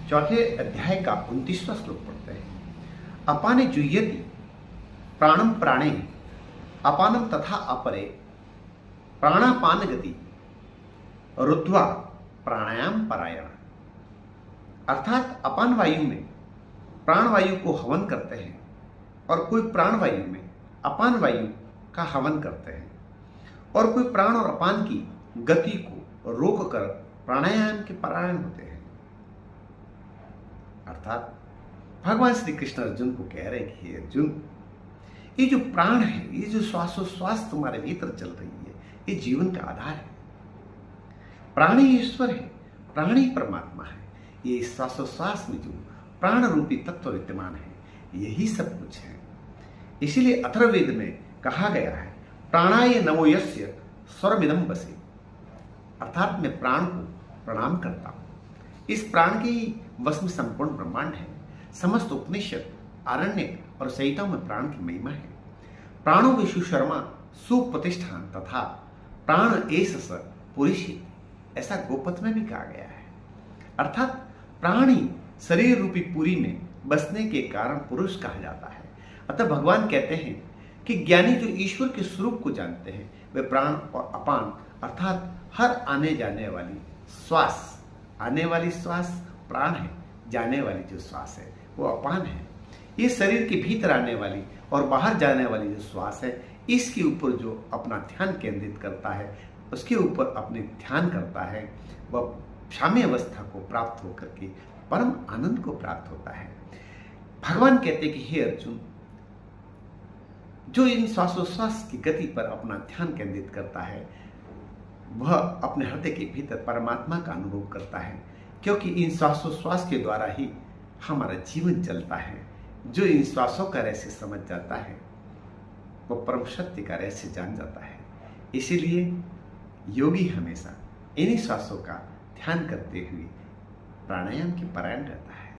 चौथे अध्याय का 29वां श्लोक पढ़ते हैं। अपाने जुह्यति प्राणम प्राणे अपानम तथा अपरे प्राणापान गति रुद्ध्वा प्राणायाम परायण। अर्थात अपान वायु में प्राण वायु को हवन करते हैं और कोई प्राण वायु में अपान वायु का हवन करते हैं और कोई प्राण और अपान की गति को रोककर प्राणायाम के परायण होते हैं। अर्थात भगवान श्री कृष्ण अर्जुन को कह रहे हैं कि अर्जुन, ये जो प्राण है, ये जो श्वासोश्वास तुम्हारे भीतर चल रही है, ये जीवन का आधार है। प्राणी ईश्वर है, प्राणी परमात्मा है। ये श्वासोश्वास में जो प्राण रूपी तत्व विद्यमान है, यही सब कुछ है। इसीलिए अथर्ववेद में कहा गया है, प्राणाय नमो यस्य स्वरमिदं वसे। अर्थात मैं प्राण को प्रणाम करता हूं। इस प्राण के ही वश में संपूर्ण ब्रह्मांड है। समस्त उपनिषद, आरण्य और संहिताओं में प्राण की महिमा है। प्राणो विशु शर्मा सुप्रतिष्ठान तथा प्राण एस स पुरुषी, ऐसा गोपथ में भी कहा गया है। अर्थात प्राणी शरीर रूपी पुरी में बसने के कारण पुरुष कहा जाता है। अतः भगवान कहते हैं कि ज्ञानी जो ईश्वर के स्वरूप को जानते हैं, वे प्राण और अपान अर्थात हर आने जाने वाली श्वास, आने वाली श्वास प्राण है, जाने वाली जो श्वास है वो अपान है। ये शरीर के भीतर आने वाली और बाहर जाने वाली जो श्वास है, इसके ऊपर जो अपना ध्यान केंद्रित करता है, उसके ऊपर अपने ध्यान करता है, वह साम्य अवस्था को प्राप्त होकर के परम आनंद को प्राप्त होता है। भगवान कहते कि हे अर्जुन, जो इन श्वासोश्वास की गति पर अपना ध्यान केंद्रित करता है, वह अपने हृदय के भीतर परमात्मा का अनुभव करता है, क्योंकि इन श्वासोश्वास के द्वारा ही हमारा जीवन चलता है। जो इन श्वासों का रहस्य समझ जाता है, वह परम सत्य का रहस्य जान जाता है। इसीलिए योगी हमेशा इन्हीं श्वासों का ध्यान करते हुए प्राणायाम के परायण रहता है।